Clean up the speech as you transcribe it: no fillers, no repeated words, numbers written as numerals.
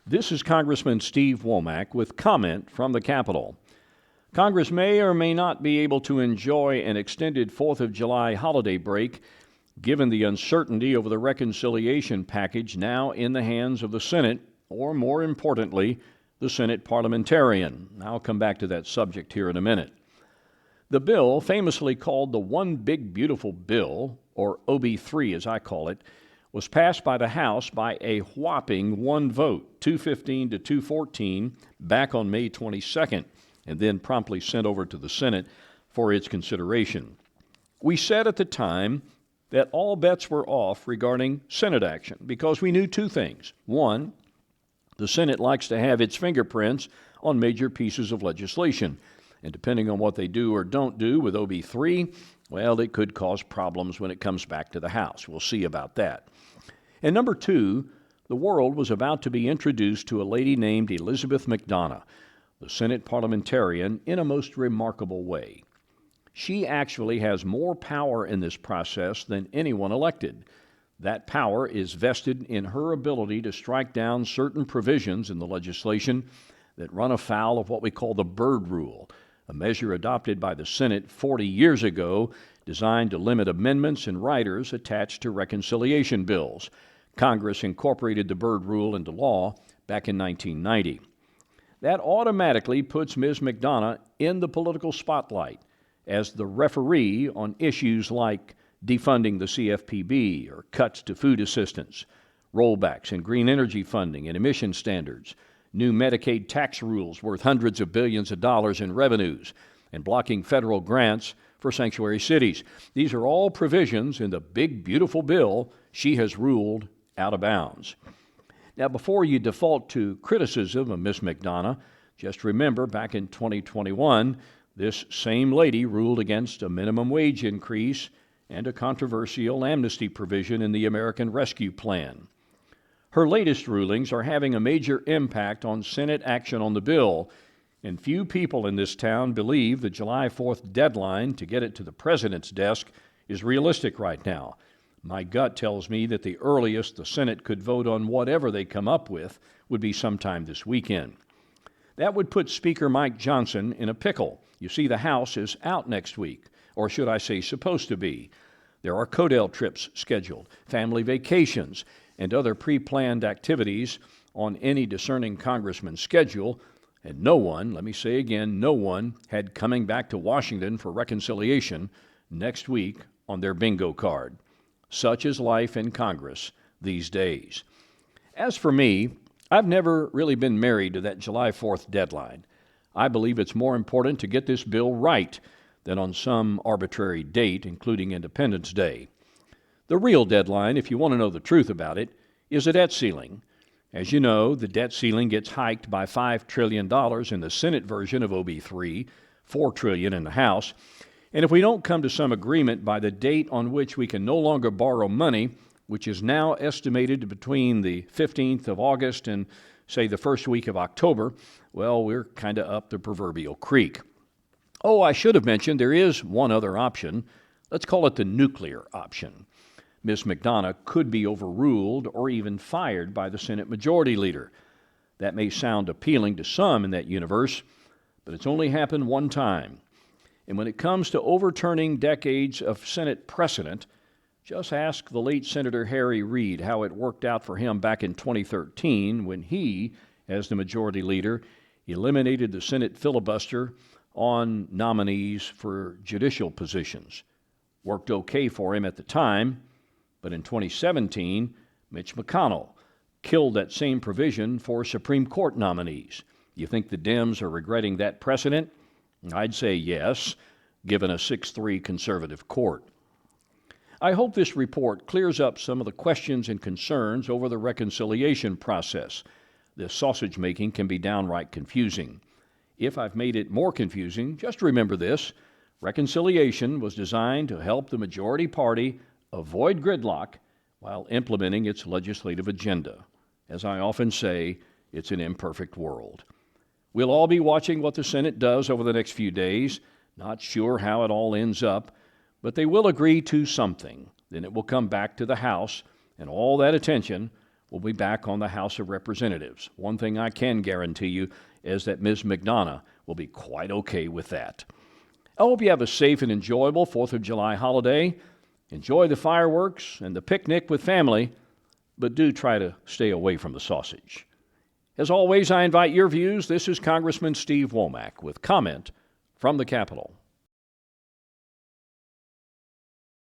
This is Congressman Steve Womack with comment from the Capitol. Congress may or may not be able to enjoy an extended 4th of July holiday break given the uncertainty over the reconciliation package now in the hands of the Senate, or more importantly, the Senate parliamentarian. I'll come back to that subject here in a minute. The bill, famously called the One Big Beautiful Bill, or OB3 as I call it, was passed by the House by a whopping one vote, 215 to 214, back on May 22nd, and then promptly sent over to the Senate for its consideration. We said at the time that all bets were off regarding Senate action because we knew two things. One, the Senate likes to have its fingerprints on major pieces of legislation, and depending on what they do or don't do with OB3, well, it could cause problems when it comes back to the House. We'll see about that. And number two, the world was about to be introduced to a lady named Elizabeth McDonough, the Senate parliamentarian, in a most remarkable way. She actually has more power in this process than anyone elected. That power is vested in her ability to strike down certain provisions in the legislation that run afoul of what we call the Byrd Rule, a measure adopted by the Senate 40 years ago designed to limit amendments and riders attached to reconciliation bills. Congress incorporated the Byrd Rule into law back in 1990. That automatically puts Ms. McDonough in the political spotlight as the referee on issues like defunding the CFPB or cuts to food assistance, rollbacks in green energy funding and emission standards, new Medicaid tax rules worth hundreds of billions of dollars in revenues, and blocking federal grants for sanctuary cities. These are all provisions in the big, beautiful bill she has ruled out of bounds. Now, before you default to criticism of Ms. McDonough, just remember back in 2021, this same lady ruled against a minimum wage increase and a controversial amnesty provision in the American Rescue Plan. Her latest rulings are having a major impact on Senate action on the bill, and few people in this town believe the July 4th deadline to get it to the president's desk is realistic right now. My gut tells me that the earliest the Senate could vote on whatever they come up with would be sometime this weekend. That would put Speaker Mike Johnson in a pickle. You see, the House is out next week, or should I say supposed to be. There are Codell trips scheduled, family vacations, and other pre-planned activities on any discerning congressman's schedule, and no one, let me say again, no one had coming back to Washington for reconciliation next week on their bingo card. Such is life in Congress these days. As for me, I've never really been married to that July 4th deadline. I believe it's more important to get this bill right than on some arbitrary date, including Independence Day. The real deadline, if you want to know the truth about it, is a debt ceiling. As you know, the debt ceiling gets hiked by $5 trillion in the Senate version of OB3, $4 trillion in the House. And if we don't come to some agreement by the date on which we can no longer borrow money, which is now estimated between the 15th of August and, say, the first week of October, well, we're kind of up the proverbial creek. Oh, I should have mentioned there is one other option. Let's call it the nuclear option. Ms. McDonough could be overruled or even fired by the Senate Majority Leader. That may sound appealing to some in that universe, but it's only happened one time. And when it comes to overturning decades of Senate precedent, just ask the late Senator Harry Reid how it worked out for him back in 2013 when he, as the Majority Leader, eliminated the Senate filibuster on nominees for judicial positions. Worked okay for him at the time, but in 2017, Mitch McConnell killed that same provision for Supreme Court nominees. You think the Dems are regretting that precedent? I'd say yes, given a 6-3 conservative court. I hope this report clears up some of the questions and concerns over the reconciliation process. This sausage making can be downright confusing. If I've made it more confusing, just remember this. Reconciliation was designed to help the majority party avoid gridlock while implementing its legislative agenda. As I often say, it's an imperfect world. We'll all be watching what the Senate does over the next few days. Not sure how it all ends up, but they will agree to something. Then it will come back to the House, and all that attention will be back on the House of Representatives. One thing I can guarantee you is that Ms. McDonough will be quite okay with that. I hope you have a safe and enjoyable 4th of July holiday. Enjoy the fireworks and the picnic with family, but do try to stay away from the sausage. As always, I invite your views. This is Congressman Steve Womack with comment from the Capitol.